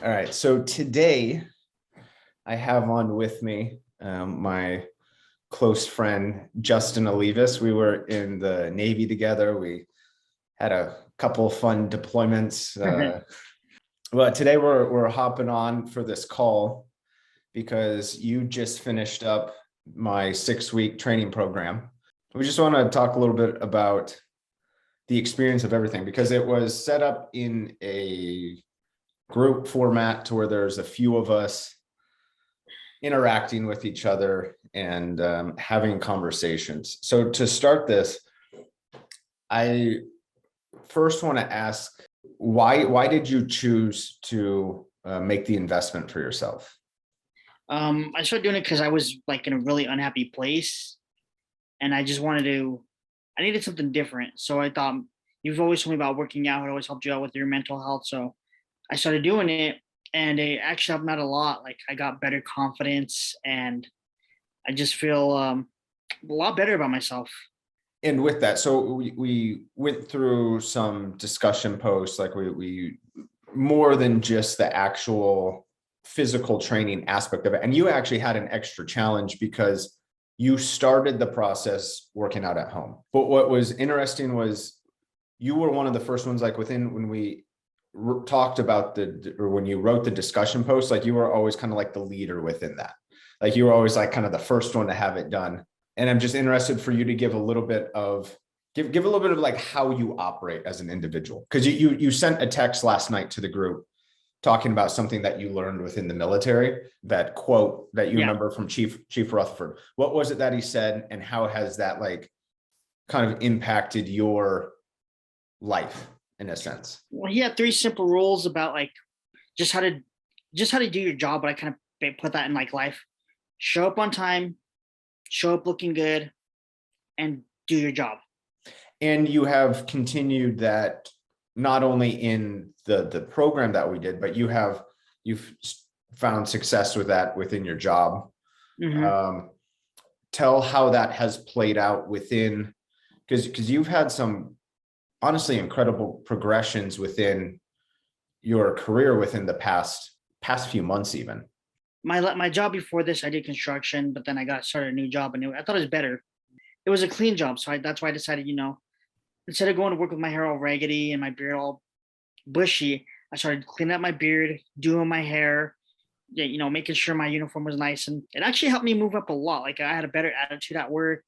All right. So today I have on with me my close friend, Justin Olivas. We were in the Navy together. We had a couple fun deployments. Well, today we're hopping on for this call because you just finished up my 6-week training program. We just want to talk a little bit about the experience of everything because it was set up in a group format to where there's a few of us interacting with each other and having conversations. So to start this, I first want to ask why did you choose to make the investment for yourself? I started doing it because I was like in a really unhappy place, and I just wanted to. I needed something different, so I thought you've always told me about working out. It always helped you out with your mental health, so I started doing it, and it actually helped me out a lot. Like I got better confidence, and I just feel a lot better about myself. And with that, so we went through some discussion posts, like we more than just the actual physical training aspect of it. And you actually had an extra challenge because you started the process working out at home. But what was interesting was you were one of the first ones, like within when we talked about or when you wrote the discussion post, like you were always kind of like the leader within that. Like you were always like kind of the first one to have it done. And I'm just interested for you to give a little bit of give a little bit of like how you operate as an individual. Because you sent a text last night to the group talking about something that you learned within the military, that quote that you Yeah. remember from Chief Rutherford. What was it that he said, and how has that like kind of impacted your life in a sense? Well, he had three simple rules about like just how to just how to do your job, but I kind of put that in like life. Show up on time, show up looking good, and do your job. And you have continued that not only in the program that we did, but you've found success with that within your job. Hmm. Um, Tell how that has played out within, because you've had some honestly incredible progressions within your career within the past few months even. My job before this, I did construction, but then I got started a new job, and I thought it was better. It was a clean job, so that's why I decided, instead of going to work with my hair all raggedy and my beard all bushy, I started cleaning up my beard, doing my hair, yeah, making sure my uniform was nice, and it actually helped me move up a lot. Like I had a better attitude at work.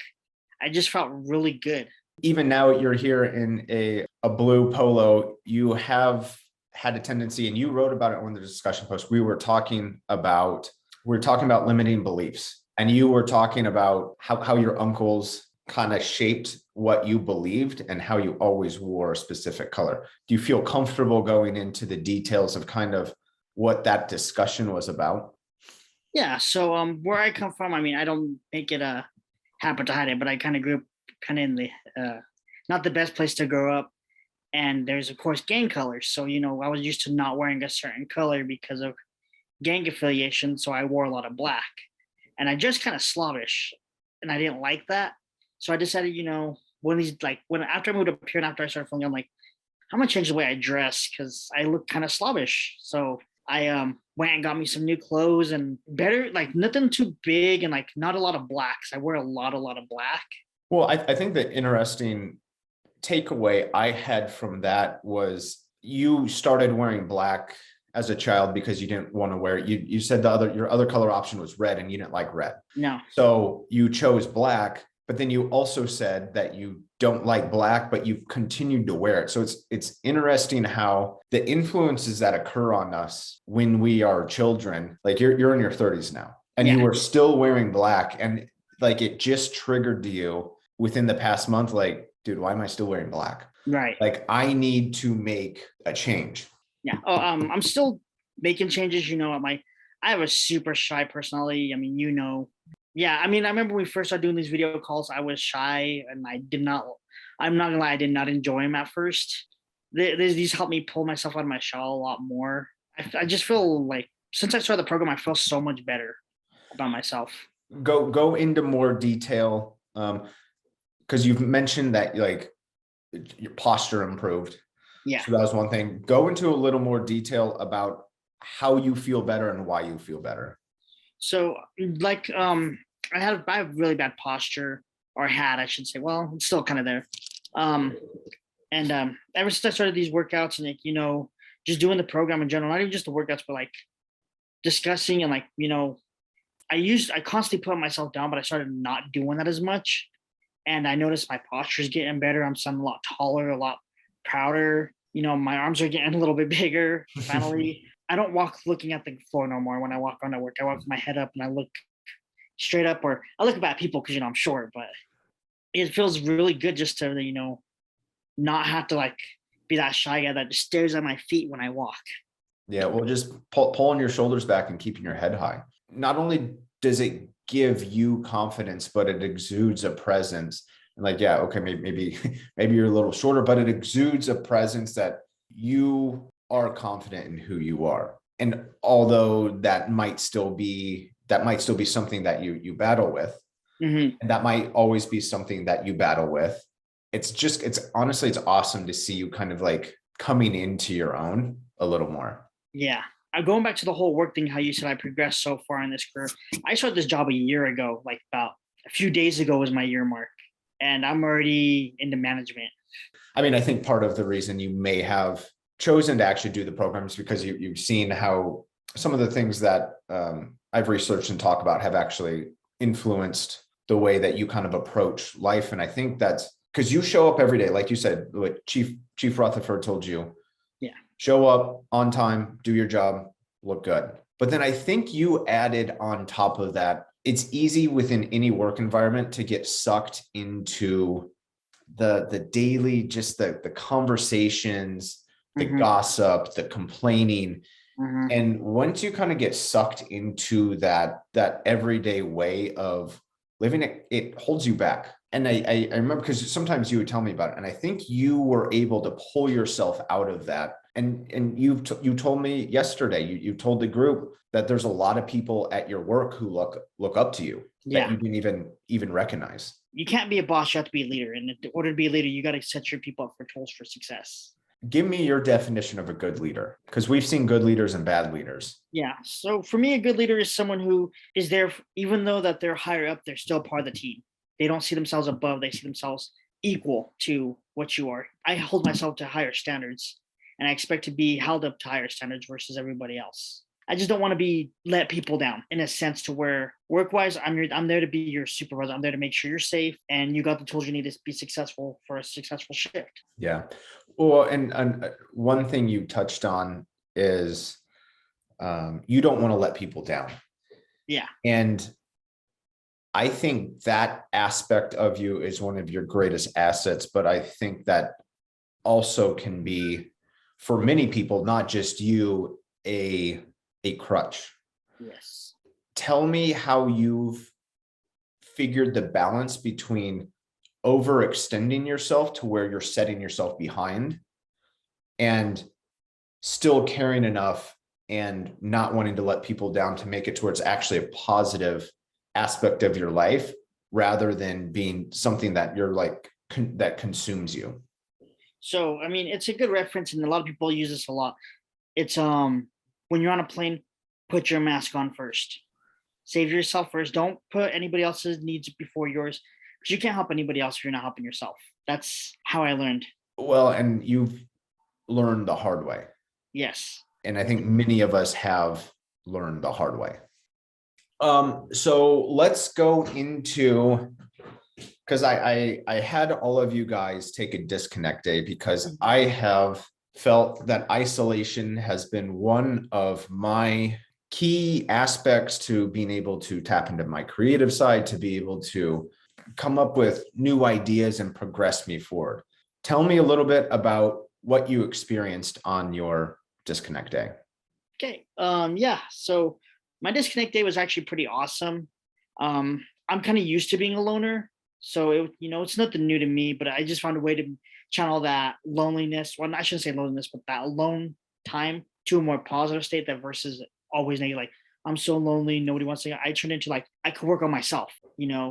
I just felt really good. Even now you're here in a blue polo, you have had a tendency, and you wrote about it on the discussion post. We were talking about limiting beliefs, and you were talking about how your uncles kind of shaped what you believed and how you always wore a specific color. Do you feel comfortable going into the details of kind of what that discussion was about? Yeah. So where I come from, I mean, I don't make it a habit to hide it, but I kind of grew up kind of in the not the best place to grow up. And there's of course gang colors. So I was used to not wearing a certain color because of gang affiliation. So I wore a lot of black, and I just kind of slobbish, and I didn't like that. So I decided, when these like when after I moved up here and after I started filming, I'm like, I'm gonna change the way I dress because I look kind of slobbish. So I went and got me some new clothes and better, like nothing too big and like not a lot of blacks. I wear a lot of black. Well, I think the interesting takeaway I had from that was you started wearing black as a child because you didn't want to wear it. You said your other color option was red and you didn't like red. No. So you chose black, but then you also said that you don't like black, but you've continued to wear it. So it's interesting how the influences that occur on us when we are children, like you're in your 30s now, and Yeah. you are still wearing black, and like it just triggered to you within the past month, like, dude, why am I still wearing black? Right. Like I need to make a change. Yeah. Oh, I'm still making changes. I have a super shy personality. I mean, yeah. I mean, I remember when we first started doing these video calls, I was shy and I did not. I'm not gonna lie, I did not enjoy them at first. These helped me pull myself out of my shell a lot more. I just feel like since I started the program, I feel so much better about myself. Go into more detail, because you've mentioned that like your posture improved. Yeah. So that was one thing. Go into a little more detail about how you feel better and why you feel better. So like I have really bad posture, or had, I should say. Well, it's still kind of there. Um and ever since I started these workouts and like, just doing the program in general, not even just the workouts, but like discussing and like, I constantly put myself down, but I started not doing that as much. And I noticed my posture is getting better. I'm sounding a lot taller, a lot prouder. My arms are getting a little bit bigger. Finally, I don't walk looking at the floor no more. When I walk on to work, I walk with my head up and I look straight up, or I look at people because I'm short, but it feels really good just to not have to like be that shy guy that just stares at my feet when I walk. Yeah, well, just pulling your shoulders back and keeping your head high. Not only does it give you confidence, but it exudes a presence. And like, yeah, okay, maybe maybe you're a little shorter, but it exudes a presence that you are confident in who you are. And although that might still be something that you battle with, Mm-hmm. and that might always be something that you battle with. It's honestly, it's awesome to see you kind of like coming into your own a little more. Yeah. Going back to the whole work thing, how you said I progressed so far in this career. I started this job a year ago, like about a few days ago was my year mark, and I'm already into management. I mean, I think part of the reason you may have chosen to actually do the programs because you've seen how some of the things that I've researched and talked about have actually influenced the way that you kind of approach life. And I think that's because you show up every day, like you said, what Chief Rutherford told you. Yeah. Show up on time, do your job, look good. But then I think you added on top of that, it's easy within any work environment to get sucked into the daily, just the conversations, the Mm-hmm. gossip, the complaining. Mm-hmm. And once you kind of get sucked into that everyday way of living, it holds you back. And I remember because sometimes you would tell me about it, and I think you were able to pull yourself out of that. And you told me yesterday, you told the group that there's a lot of people at your work who look up to you that Yeah. you didn't even recognize. You can't be a boss, you have to be a leader. And in order to be a leader, you got to set your people up for tools for success. Give me your definition of a good leader, because we've seen good leaders and bad leaders. Yeah. So for me, a good leader is someone who is there, even though that they're higher up, they're still part of the team. They don't see themselves above, they see themselves equal to what you are. I hold myself to higher standards, and I expect to be held up to higher standards versus everybody else. I just don't want to be let people down in a sense to where work-wise, I'm there to be your supervisor. I'm there to make sure you're safe and you got the tools you need to be successful for a successful shift. Yeah. Well, and one thing you touched on is you don't want to let people down. Yeah. And I think that aspect of you is one of your greatest assets, but I think that also can be, for many people, not just you, a crutch. Yes. Tell me how you've figured the balance between overextending yourself to where you're setting yourself behind and still caring enough and not wanting to let people down to make it towards actually a positive aspect of your life rather than being something that you're like that consumes you. So, I mean, it's a good reference, and a lot of people use this a lot. It's when you're on a plane, put your mask on first. Save yourself first. Don't put anybody else's needs before yours, because you can't help anybody else if you're not helping yourself. That's how I learned. Well, and you've learned the hard way. Yes. And I think many of us have learned the hard way. So let's go into, because I had all of you guys take a disconnect day because I have felt that isolation has been one of my key aspects to being able to tap into my creative side, to be able to come up with new ideas and progress me forward. Tell me a little bit about what you experienced on your disconnect day. Okay. Yeah. So my disconnect day was actually pretty awesome. I'm kind of used to being a loner, so it's nothing new to me. But I just found a way to channel that loneliness. Well, I shouldn't say loneliness, but that alone time to a more positive state. That versus always negative. Like, I'm so lonely, nobody wants to. I turned into like I could work on myself.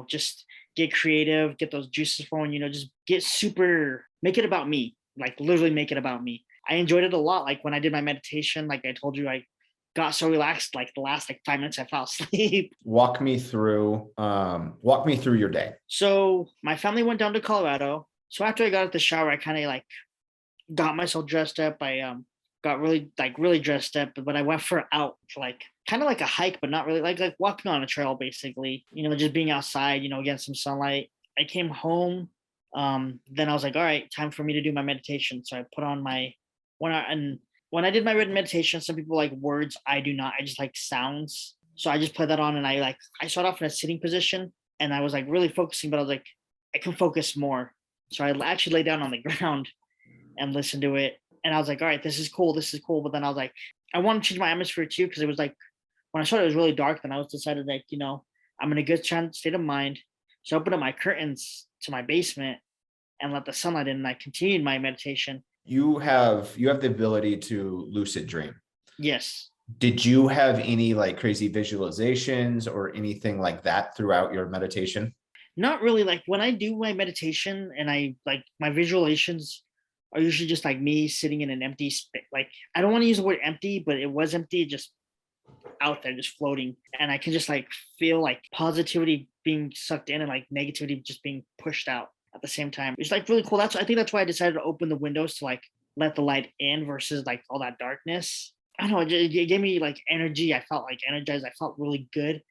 Just get creative, get those juices flowing. Just get super, make it about me. Like literally make it about me. I enjoyed it a lot. Like when I did my meditation, like I told you, I got so relaxed, like the last like 5 minutes, I fell asleep. Walk me through your day. So my family went down to Colorado. So after I got out the shower, I kind of like got myself dressed up. I got really dressed up, but I went for out for like kind of like a hike, but not really like walking on a trail basically, just being outside, getting some sunlight. I came home. Then I was like, all right, time for me to do my meditation. So I put on my and when I did my written meditation, some people like words. I do not. I just like sounds. So I just put that on and I started off in a sitting position and I was like really focusing, but I was like, I can focus more. So I actually lay down on the ground and listened to it. And I was like, all right, this is cool. This is cool. But then I was like, I want to change my atmosphere too. Cause it was like, when I saw it was really dark, then I was decided like, I'm in a good state of mind. So I opened up my curtains to my basement and let the sunlight in and I continued my meditation. You have the ability to lucid dream. Yes. Did you have any like crazy visualizations or anything like that throughout your meditation? Not really. Like when I do my meditation and I like my visualizations are usually just like me sitting in an empty space. Like I don't want to use the word empty, but it was empty, just out there, just floating. And I can just like feel like positivity being sucked in and like negativity just being pushed out at the same time. It's like really cool. I think that's why I decided to open the windows to like let the light in versus like all that darkness. I don't know. It gave me like energy. I felt like energized. I felt really good.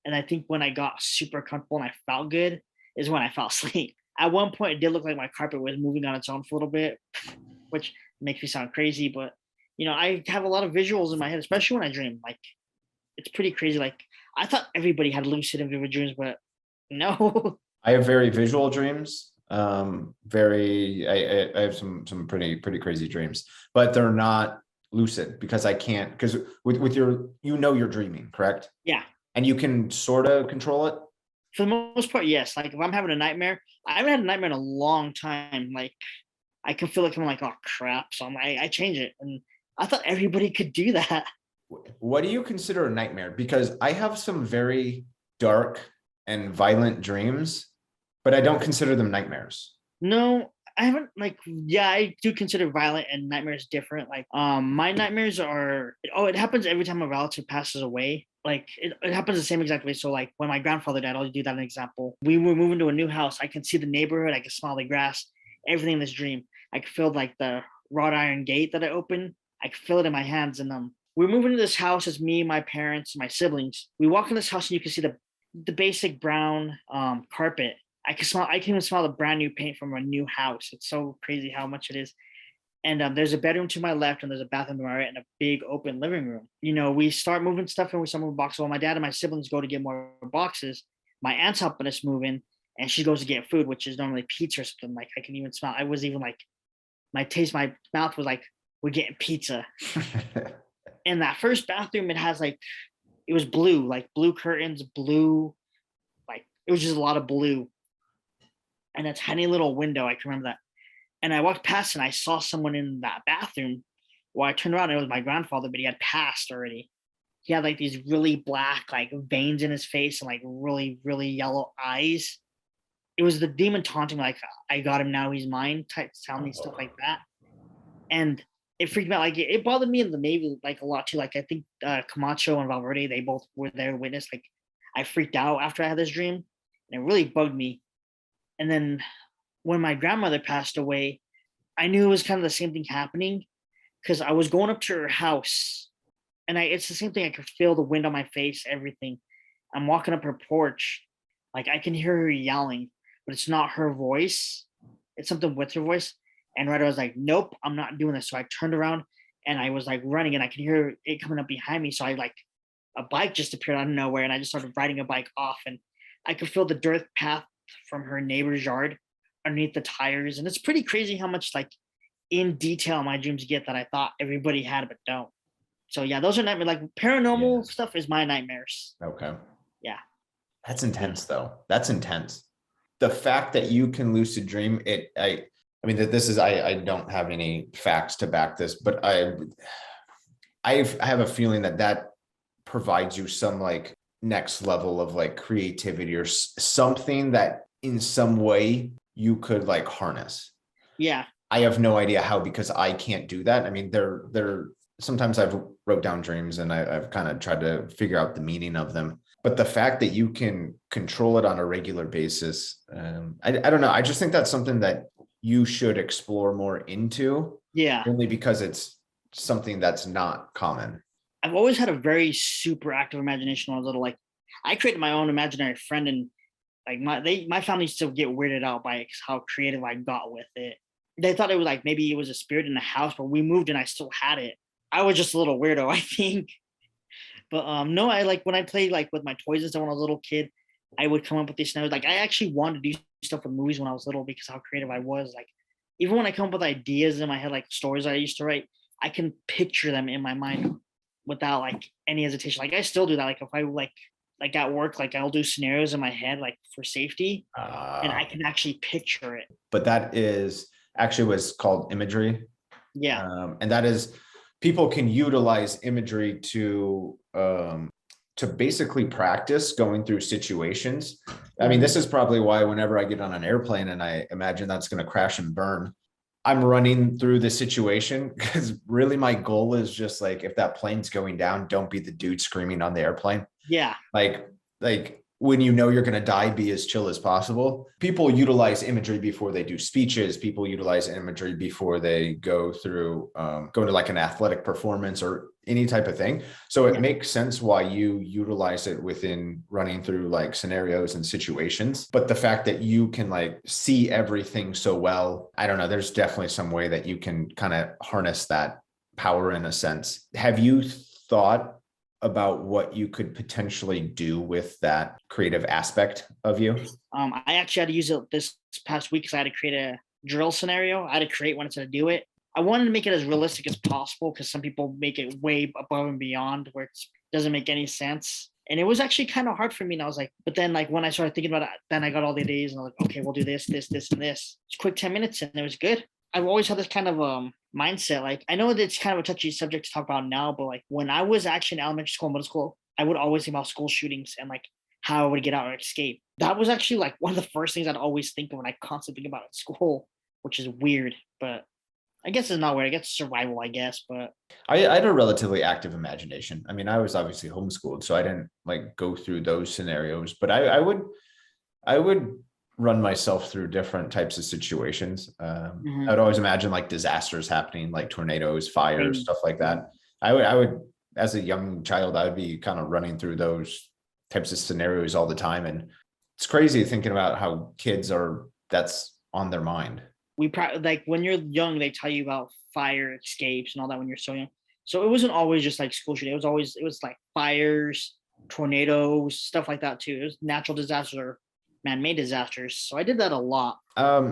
And I think when I got super comfortable and I felt good is when I fell asleep. At one point, it did look like my carpet was moving on its own for a little bit, which makes me sound crazy. But, I have a lot of visuals in my head, especially when I dream. Like, it's pretty crazy. Like, I thought everybody had lucid and vivid dreams, but no. I have very visual dreams. I have some pretty crazy dreams, but they're not lucid because I can't, because with your, you're dreaming, correct? Yeah. And you can sort of control it? For the most part, yes. Like if I'm having a nightmare, I haven't had a nightmare in a long time. Like I can feel like I'm like, oh crap. So I change it. And I thought everybody could do that. What do you consider a nightmare? Because I have some very dark and violent dreams, but I don't consider them nightmares. No, I haven't yeah, I do consider violent and nightmares different. Like my nightmares are it happens every time a relative passes away. Like it happens the same exact way. So like when my grandfather died, I'll do that an example. We were moving to a new house. I can see the neighborhood, I can smell the grass, everything in this dream. I can feel like the wrought iron gate that I opened. I can feel it in my hands. And we're moving to this house. It's me, my parents, my siblings. We walk in this house and you can see the basic brown carpet. I can even smell the brand new paint from a new house. It's so crazy how much it is. And there's a bedroom to my left and there's a bathroom to my right and a big open living room. We start moving stuff and we start moving boxes. While my dad and my siblings go to get more boxes, my aunt's helping us move in and she goes to get food, which is normally pizza or something. Like I can even smell. I was even like, my mouth was like, we're getting pizza. In that first bathroom, it was blue, like blue curtains, blue, like it was just a lot of blue. And a tiny little window, I can remember that. And I walked past and I saw someone in that bathroom. Well, I turned around and it was my grandfather, but he had passed already. He had like these really black like veins in his face and like really, really yellow eyes. It was the demon taunting, like, I got him, now he's mine, type sounding stuff like that. And it freaked me out. Like it bothered me in the Navy like a lot too. Like I think Camacho and Valverde, they both were there witness. Like I freaked out after I had this dream and it really bugged me. And then when my grandmother passed away, I knew it was kind of the same thing happening because I was going up to her house and it's the same thing. I could feel the wind on my face, everything. I'm walking up her porch. Like I can hear her yelling, but it's not her voice. It's something with her voice. And right, I was like, nope, I'm not doing this. So I turned around and I was like running and I could hear it coming up behind me. So a bike just appeared out of nowhere and I just started riding a bike off and I could feel the dirt path from her neighbor's yard underneath the tires. And it's pretty crazy how much like in detail my dreams get that I thought everybody had but don't. So yeah, those are nightmares. Like paranormal stuff is my nightmares. Okay. Yeah. That's intense though. That's intense. The fact that you can lucid dream, I mean, I don't have any facts to back this, but I have a feeling that provides you some like next level of like creativity or something that in some way you could like harness. Yeah. I have no idea how, because I can't do that. I mean, sometimes I've wrote down dreams and I've kind of tried to figure out the meaning of them. But the fact that you can control it on a regular basis, I don't know. I just think that's something that you should explore more into, Yeah. only because it's something that's not common. I've always had a very super active imagination when I was little. Like I created my own imaginary friend, and like my family used to get weirded out by how creative I got with it. They thought it was like maybe it was a spirit in the house, but we moved and I still had it. I was just a little weirdo, I think. But no, I like when I played like with my toys and stuff when I was a little kid, I would come up with these scenarios. Like I actually wanted to do stuff with movies when I was little because how creative I was. Like even when I come up with ideas in my head, like stories I used to write, I can picture them in my mind without like any hesitation. Like I still do that. Like if I like at work, like I'll do scenarios in my head like for safety, and I can actually picture it. But that is actually was called Imagery. Yeah. And that is, people can utilize imagery to basically practice going through situations. I mean, this is probably why whenever I get on an airplane and I imagine that's going to crash and burn, I'm running through the situation, because really my goal is just like, if that plane's going down, don't be the dude screaming on the airplane. Yeah. Like when you know you're going to die, be as chill as possible. People utilize imagery before they do speeches. People utilize imagery before they go through, go to like an athletic performance or any type of thing. So it makes sense why you utilize it within running through like scenarios and situations. But the fact that you can like see everything so well, I don't know, there's definitely some way that you can kind of harness that power in a sense. Have you thought about what you could potentially do with that creative aspect of you? I actually had to use it this past week because I had to create a drill scenario. I had to create one to do it. I wanted to make it as realistic as possible because some people make it way above and beyond where it doesn't make any sense. And it was actually kind of hard for me. And I was like, but then like when I started thinking about it, then I got all the ideas and I was like, okay, we'll do this, this, this, and this. It's quick 10 minutes and it was good. I've always had this kind of mindset. Like I know that it's kind of a touchy subject to talk about now, but like when I was actually in elementary school and middle school, I would always think about school shootings and like how I would get out or escape. That was actually like one of the first things I'd always think of when I constantly think about it at school, which is weird, but I guess it's not weird. I guess survival, I guess, but I had a relatively active imagination. I mean, I was obviously homeschooled, so I didn't like go through those scenarios, but I would run myself through different types of situations. I would always imagine like disasters happening, like tornadoes, fires, stuff like that. I would, as a young child, I would be kind of running through those types of scenarios all the time. And it's crazy thinking about how kids are, that's on their mind. like when you're young, they tell you about fire escapes and all that when you're so young. So it wasn't always just like school shooting. It was like fires, tornadoes, stuff like that too. It was natural disasters or man-made disasters. So I did that a lot.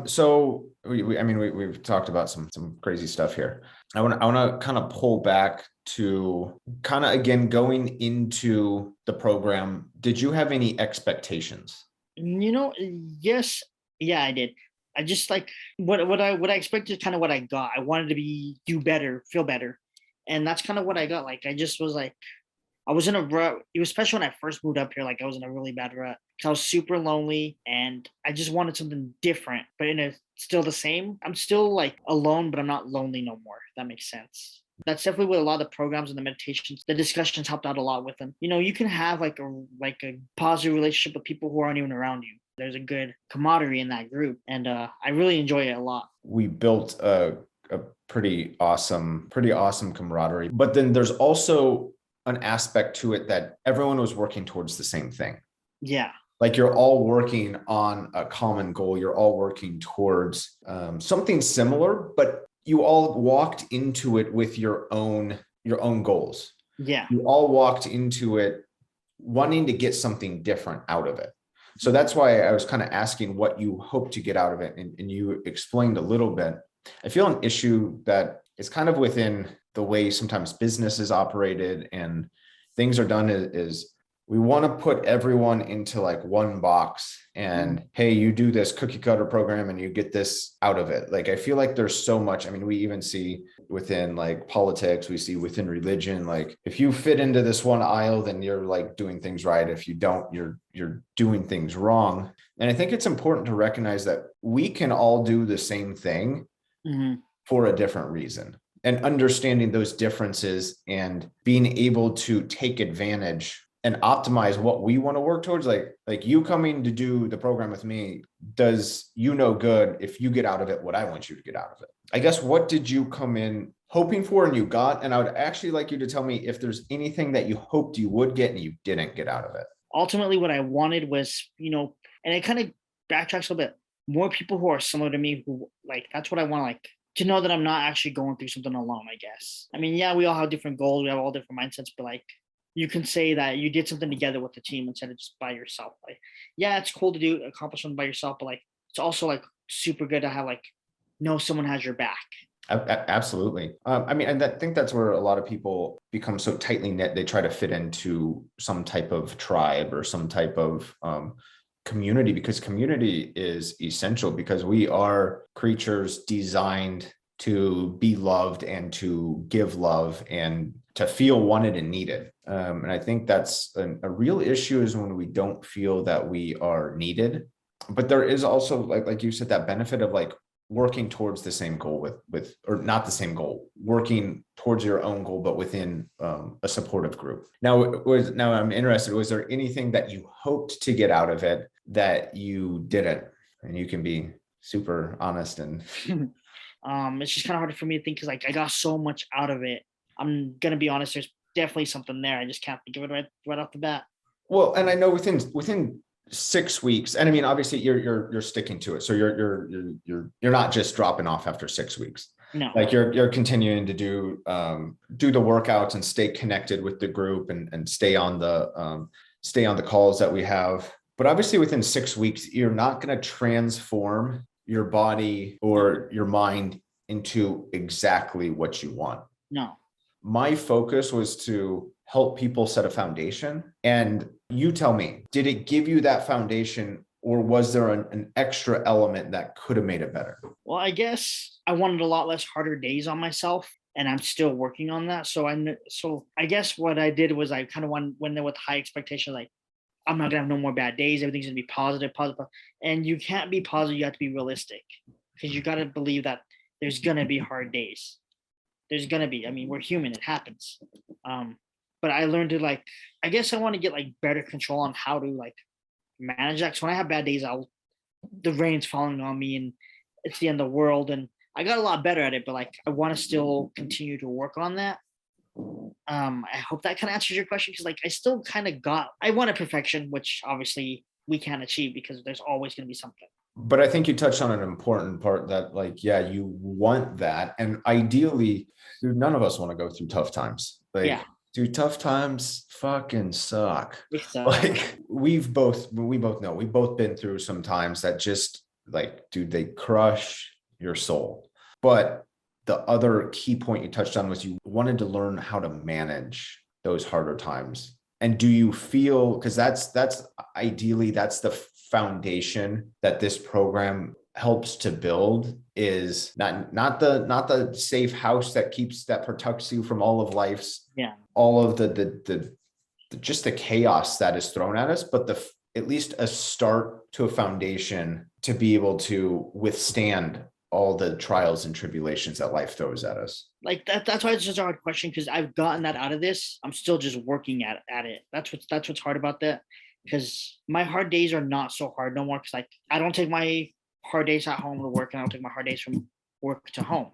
So I mean, we've talked about some crazy stuff here. I want to kind of pull back to kind of again going into the program. Did you have any expectations? Yes, yeah, I did. I just like what I expected, kind of what I got. I wanted to do better, feel better, and that's kind of what I got. Like I just was like, I was in a rut. It was especially when I first moved up here. Like I was in a really bad rut. I was super lonely, and I just wanted something different, but still the same. I'm still like alone, but I'm not lonely no more. If that makes sense. That's definitely what a lot of the programs and the meditations, the discussions helped out a lot with them. You can have like a positive relationship with people who aren't even around you. There's a good camaraderie in that group, and I really enjoy it a lot. We built a pretty awesome camaraderie, but then there's also an aspect to it that everyone was working towards the same thing. Yeah. Like you're all working on a common goal. You're all working towards something similar, but you all walked into it with your own goals. Yeah. You all walked into it wanting to get something different out of it. So that's why I was kind of asking what you hope to get out of it. And you explained a little bit. I feel an issue that is kind of within the way sometimes business is operated and things are done is we want to put everyone into like one box and hey, you do this cookie cutter program and you get this out of it. Like, I feel like there's so much. I mean, we even see within like politics, we see within religion, like if you fit into this one aisle, then you're like doing things right. If you don't, you're doing things wrong. And I think it's important to recognize that we can all do the same thing for a different reason. and understanding those differences and being able to take advantage and optimize what we want to work towards. Like you coming to do the program with me does good if you get out of it what I want you to get out of it. I guess, what did you come in hoping for and you got? And I would actually like you to tell me if there's anything that you hoped you would get and you didn't get out of it. Ultimately, what I wanted was, and it kind of backtracks a little bit, more people who are similar to me, who like, that's what I want, like, to know that I'm not actually going through something alone, I guess. I mean, yeah, we all have different goals, we have all different mindsets, but like, you can say that you did something together with the team instead of just by yourself. Like, yeah, it's cool to accomplish something by yourself, but like, it's also like super good to have like, know someone has your back. Absolutely. I mean, and I think that's where a lot of people become so tightly knit. They try to fit into some type of tribe or some type of community, because community is essential, because we are creatures designed to be loved and to give love and to feel wanted and needed. And I think that's a real issue, is when we don't feel that we are needed. But there is also, like you said, that benefit of like working towards the same goal with or not the same goal, working towards your own goal, but within a supportive group. Now I'm interested, was there anything that you hoped to get out of it that you didn't? And you can be super honest. And It's just kind of hard for me to think, because like I got so much out of it. I'm gonna be honest, there's definitely something there. I just can't think of it right off the bat. well, and I know within 6 weeks, and I mean, obviously you're sticking to it, so you're not just dropping off after 6 weeks. No. Like you're continuing to do the workouts and stay connected with the group, and stay on the calls that we have. But obviously within 6 weeks, you're not going to transform your body or your mind into exactly what you want. No. My focus was to help people set a foundation. And you tell me, did it give you that foundation, or was there an extra element that could have made it better? Well, I guess I wanted a lot less harder days on myself, and I'm still working on that. So I guess what I did was I kind of went there with high expectation, like I'm not gonna have no more bad days. Everything's gonna be positive, positive, and you can't be positive. You have to be realistic, because you got to believe that there's gonna be hard days. There's gonna be. I mean, we're human. It happens. But I learned to like. I guess I want to get like better control on how to like manage that. So when I have bad days, the rain's falling on me and it's the end of the world. And I got a lot better at it, but like I want to still continue to work on that. I hope that kind of answers your question, because like I still kind of I wanted perfection, which obviously we can't achieve because there's always going to be something. But I think you touched on an important part, that like, yeah, you want that. And ideally, dude, none of us want to go through tough times. Like, Yeah. dude, tough times fucking suck. So, Like we both know, we've both been through some times that just like, dude, they crush your soul. But the other key point you touched on was you wanted to learn how to manage those harder times. And do you feel, because that's ideally, that's the foundation that this program helps to build, is not the safe house that protects you from all of life's, yeah, all of the just the chaos that is thrown at us, but at least a start to a foundation to be able to withstand all the trials and tribulations that life throws at us. like that's why it's such a hard question, because I've gotten that out of this. I'm still just working at it. That's what's hard about that, because my hard days are not so hard no more, because like I don't take my hard days at home to work, and I don't take my hard days from work to home.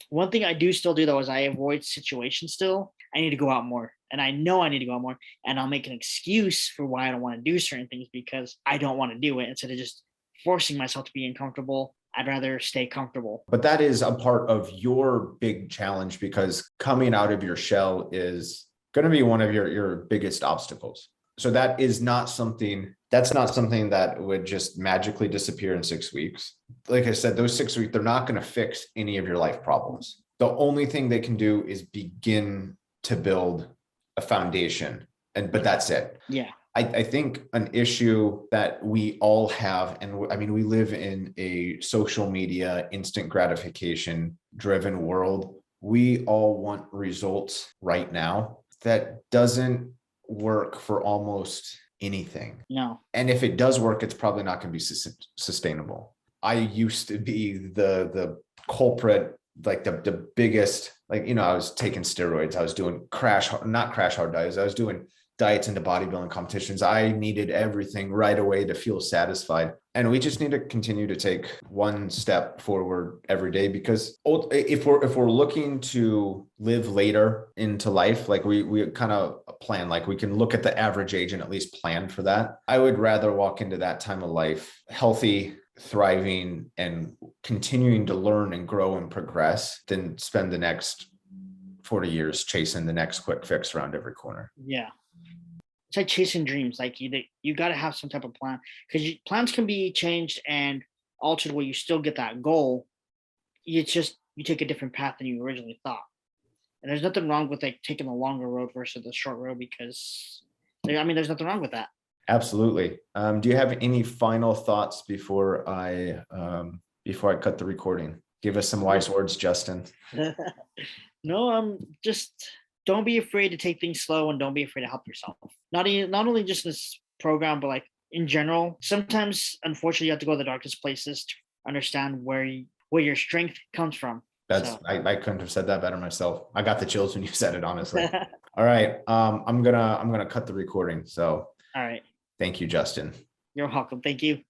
One thing I do still do though is I avoid situations still. I need to go out more, and I know I need to go out more, and I'll make an excuse for why I don't want to do certain things, because I don't want to do it, instead of just forcing myself to be uncomfortable. I'd rather stay comfortable. But that is a part of your big challenge, because coming out of your shell is going to be one of your biggest obstacles. So that's not something that would just magically disappear in 6 weeks. Like I said, those 6 weeks, they're not going to fix any of your life problems. The only thing they can do is begin to build a foundation. But that's it. Yeah. I think an issue that we all have, and I mean, we live in a social media, instant gratification driven world. We all want results right now. That doesn't work for almost anything. No. And if it does work, it's probably not going to be sustainable. I used to be the culprit like the biggest, like, you know, I was taking steroids, I was doing not crash hard diets, I was doing diets into bodybuilding competitions. I needed everything right away to feel satisfied. And we just need to continue to take one step forward every day, because if we're looking to live later into life, like we kind of plan, like we can look at the average age and at least plan for that. I would rather walk into that time of life healthy, thriving, and continuing to learn and grow and progress than spend the next 40 years chasing the next quick fix around every corner. Yeah. It's like chasing dreams. Like you got to have some type of plan, because plans can be changed and altered where you still get that goal. It's just you take a different path than you originally thought. And there's nothing wrong with like taking the longer road versus the short road, because I mean, there's nothing wrong with that. Absolutely. Do you have any final thoughts before I cut the recording? Give us some wise words, Justin. No, just don't be afraid to take things slow, and don't be afraid to help yourself. Not only just this program, but like in general. Sometimes, unfortunately, you have to go to the darkest places to understand where your strength comes from. So. I couldn't have said that better myself. I got the chills when you said it, honestly. All right. I'm gonna cut the recording. So All right. thank you, Justin. You're welcome. Thank you.